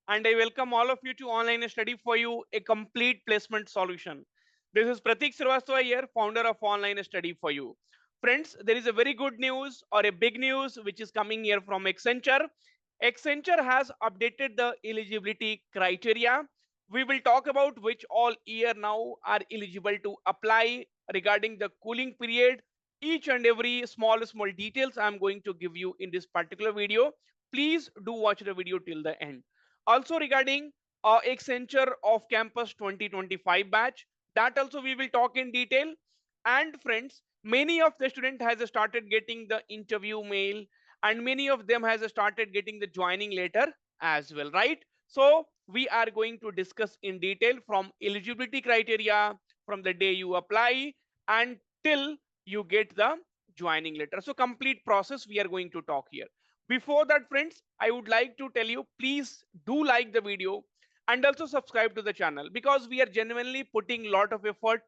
and I welcome all of you to Online Study for You, a complete placement solution. This is Pratik Srivastava here, founder of Online Study for You. Friends, there is a very good news or a big news which is coming here from Accenture. Accenture has updated the eligibility criteria. We will talk about which all year now are eligible to apply regarding the cooling period. Each and every small details I'm going to give you in this particular video. Please do watch the video till the end. Also regarding Accenture off campus 2025 batch, that also we will talk in detail. And friends, many of the student has started getting the interview mail, and many of them has started getting the joining letter as well, right? So we are going to discuss in detail from eligibility criteria, from the day you apply until you get the joining letter. So complete process we are going to talk here. Before that, friends, I would like to tell you, please do like the video and also subscribe to the channel, because we are genuinely putting a lot of effort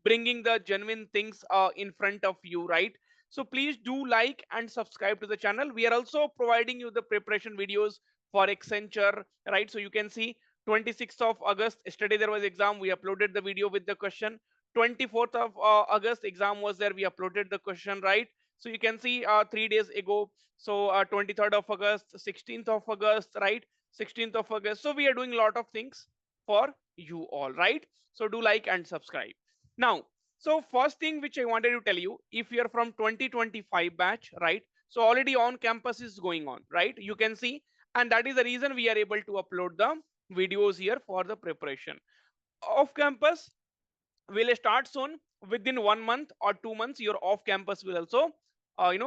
bringing the genuine things in front of you, right? So please do like and subscribe to the channel. We are also providing you the preparation videos for Accenture, right? So you can see 26th of August, yesterday there was exam, we uploaded the video with the question. 24th of August exam was there, we uploaded the question, right? So you can see 3 days ago, so 23rd of August, 16th of August, right? 16th of August. So we are doing a lot of things for you all, right? So do like and subscribe. Now, so first thing which I wanted to tell you, if you're from 2025 batch, right? So already on campus is going on, right? You can see, and that is the reason we are able to upload the videos here for the preparation. Off campus will start soon. Within 1 month or 2 months, your off campus will also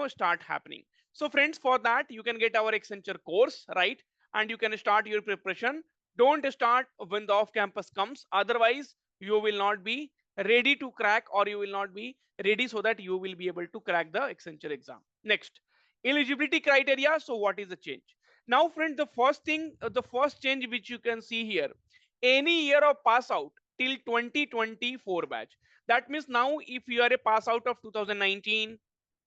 start happening. So friends, for that you can get our Accenture course, right? And you can start your preparation. Don't start when the off campus comes, otherwise you will not be ready to crack, or you will not be ready so that you will be able to crack the Accenture exam. Next, eligibility criteria. So what is the change now, friend? The first thing, the first change which you can see here, any year of pass out till 2024 batch. That means now if you are a pass out of 2019,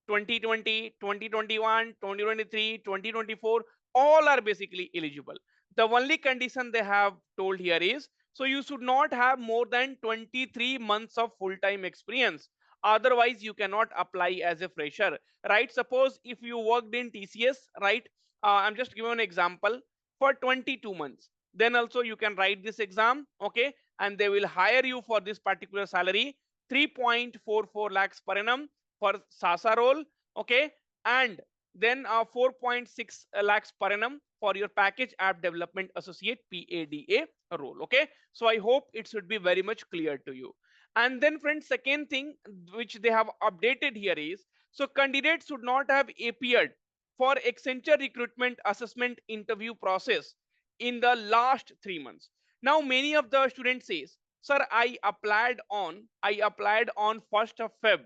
2020, 2021, 2023, 2024, all are basically eligible. The only condition they have told here is, so you should not have more than 23 months of full-time experience. Otherwise, you cannot apply as a fresher, right? Suppose if you worked in TCS, right? I'm just giving an example for 22 months. Then also you can write this exam, okay? And they will hire you for this particular salary, 3.44 lakhs per annum for SASA role, okay? And then 4.6 lakhs per annum for your package app development associate PADA role, okay? So I hope it should be very much clear to you. And then friends, second thing which they have updated here is, so candidates should not have appeared for Accenture recruitment assessment interview process in the last 3 months. Now many of the students says, sir, I applied on 1st of Feb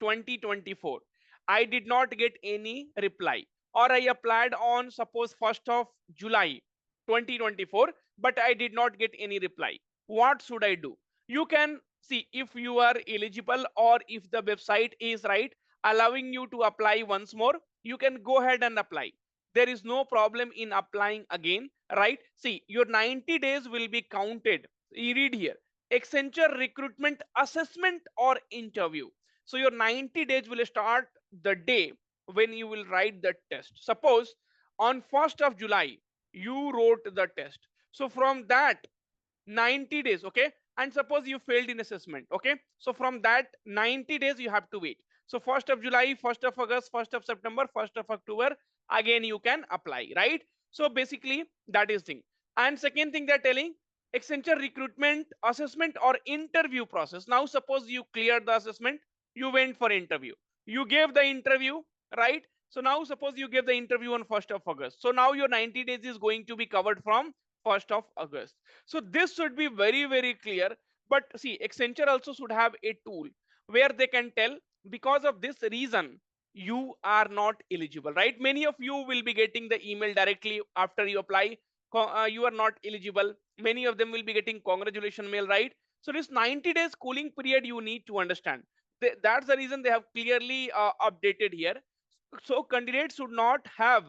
2024. I did not get any reply. Or I applied on suppose 1st of July 2024, but I did not get any reply. What should I do? You can see if you are eligible, or if the website is right allowing you to apply once more, you can go ahead and apply. There is no problem in applying again, right? See, your 90 days will be counted. You read here, Accenture recruitment assessment or interview. So your 90 days will start the day when you will write the test. Suppose on 1st of July you wrote the test, so from that 90 days, okay, and suppose you failed in assessment, okay, so from that 90 days you have to wait. So 1st of July, 1st of August, 1st of September, 1st of October, again you can apply, right? So basically that is thing. And second thing they're telling, Accenture recruitment assessment or interview process. Now suppose you cleared the assessment, you went for interview, you gave the interview, right? So now suppose you gave the interview on 1st of August, so now your 90 days is going to be covered from 1st of August. So this should be very, very clear. But see, Accenture also should have a tool where they can tell, because of this reason, you are not eligible, right? Many of you will be getting the email directly after you apply. You are not eligible. Many of them will be getting congratulation mail, right? So this 90 days cooling period you need to understand. That's the reason they have clearly updated here. So candidates should not have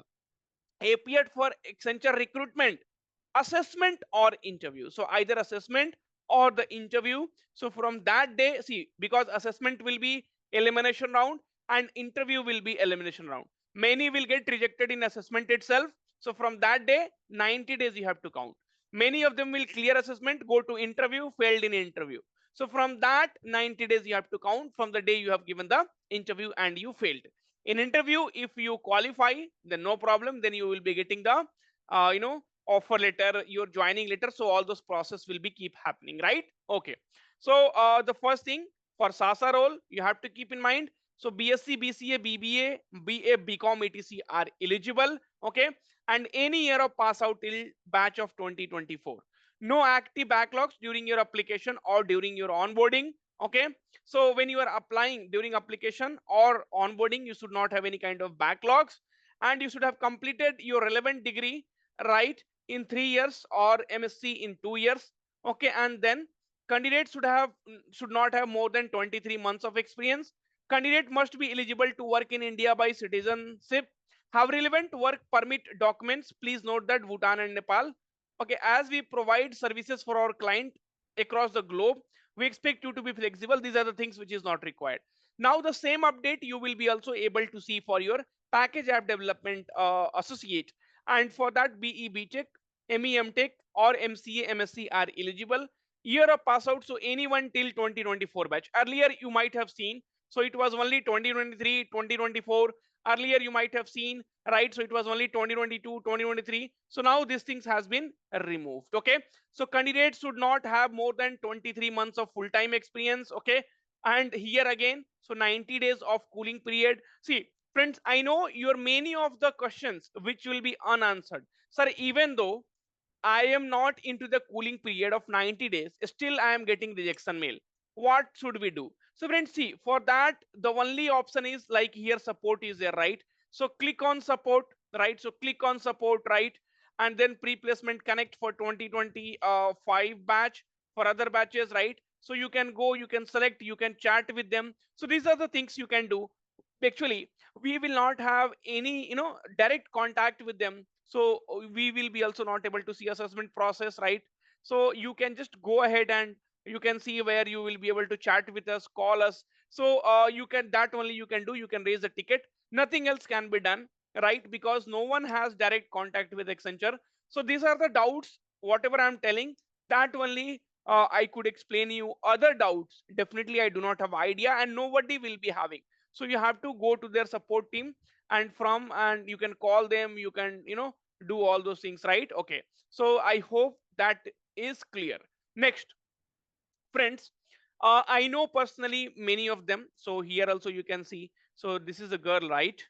appeared for Accenture recruitment assessment or interview. So either assessment or the interview. So from that day, see, because assessment will be elimination round and interview will be elimination round. Many will get rejected in assessment itself. So from that day, 90 days you have to count. Many of them will clear assessment, go to interview, failed in interview. So from that 90 days you have to count from the day you have given the interview and you failed. In interview, if you qualify, then no problem. Then you will be getting the offer letter, your joining letter. So all those process will be keep happening, right? Okay. So the first thing for SASA role, you have to keep in mind. So BSc, BCA, BBA, BA, BCom, etc. are eligible. Okay, and any year of pass out till batch of 2024. No active backlogs during your application or during your onboarding. Okay, so when you are applying during application or onboarding, you should not have any kind of backlogs, and you should have completed your relevant degree, right, in 3 years or MSc in 2 years. Okay, and then candidates should not have more than 23 months of experience. Candidate must be eligible to work in India by citizenship, have relevant work permit documents. Please note that Bhutan and Nepal. Okay, as we provide services for our client across the globe, we expect you to be flexible. These are the things which is not required. Now the same update you will be also able to see for your package app development associate, and for that BE BTech, ME MTech or MCA MSc are eligible. Year of pass out, so anyone till 2024 batch. Earlier you might have seen, so it was only 2023, 2024. Earlier you might have seen, right, so it was only 2022, 2023. So now these things has been removed. Okay, so candidates should not have more than 23 months of full-time experience. Okay, and here again, so 90 days of cooling period. See friends, I know your many of the questions which will be unanswered. Sir, even though I am not into the cooling period of 90 days, still I am getting rejection mail. What should we do? So friends, see, for that, the only option is like here support is there, right? So click on support, right? So click on support, right? And then pre-placement connect for 2025 batch, for other batches, right? So you can go, you can select, you can chat with them. So these are the things you can do. Actually, we will not have any direct contact with them, so we will be also not able to see assessment process, right? So you can just go ahead and you can see where you will be able to chat with us, call us. So you can, that only you can do, you can raise a ticket, nothing else can be done, right? Because no one has direct contact with Accenture. So these are the doubts, whatever I'm telling, that only I could explain you. Other doubts, definitely I do not have idea and nobody will be having. So you have to go to their support team, and you can call them, you can do all those things, right? Okay, so I hope that is clear. Next, friends, I know personally many of them. So here also you can see, so this is a girl, right?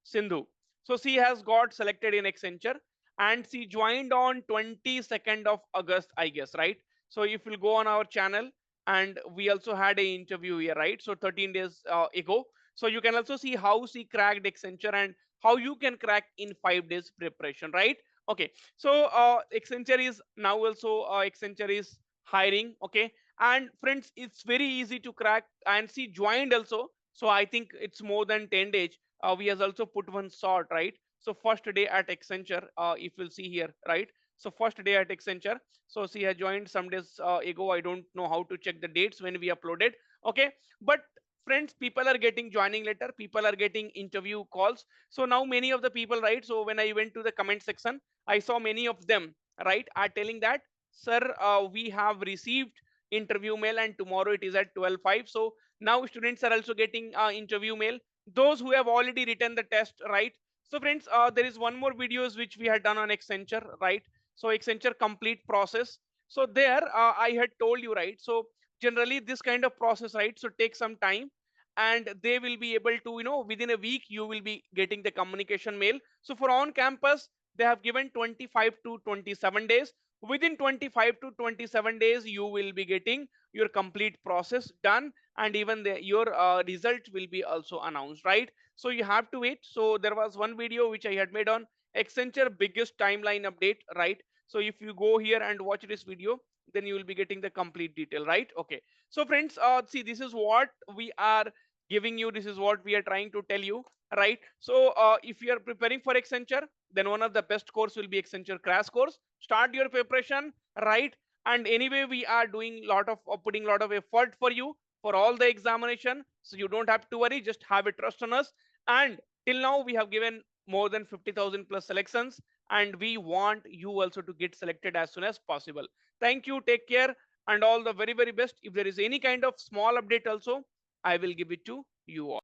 Sindhu. So she has got selected in Accenture and she joined on 22nd of August, I guess, right? So if you go on our channel, and we also had a interview here, right? So 13 days ago. So you can also see how she cracked Accenture and how you can crack in 5 days preparation, right? Okay, so Accenture is now also Accenture is hiring. Okay, and friends, it's very easy to crack, and she joined also. So I think it's more than 10 days. We has also put one sort, right? So first day at Accenture, if you'll see here, right? So first day at Accenture, so she has joined some days ago. I don't know how to check the dates when we uploaded. Okay, but friends, people are getting joining letter, people are getting interview calls. So now many of the people, right, so when I went to the comment section, I saw many of them, right, are telling that, sir, we have received interview mail and tomorrow it is at 12:05. So now students are also getting interview mail, those who have already written the test, right? So friends, there is one more videos which we had done on Accenture, right? So Accenture complete process. So there I had told you, right? So generally this kind of process, right, so take some time, and they will be able to, within a week you will be getting the communication mail. So for on campus, they have given 25 to 27 days. Within 25 to 27 days you will be getting your complete process done, and even your result will be also announced, right? So you have to wait. So there was one video which I had made on Accenture biggest timeline update, right? So if you go here and watch this video, then you will be getting the complete detail, right? Okay, so friends, see, this is what we are giving you, this is what we are trying to tell you. right? So if you are preparing for Accenture, then one of the best course will be Accenture crash course. Start your preparation, right? And anyway, we are doing lot of putting lot of effort for you for all the examination, so you don't have to worry, just have a trust on us. And till now we have given more than 50,000 plus selections, and we want you also to get selected as soon as possible. Thank you, take care, and all the very best. If there is any kind of small update also, I will give it to you all.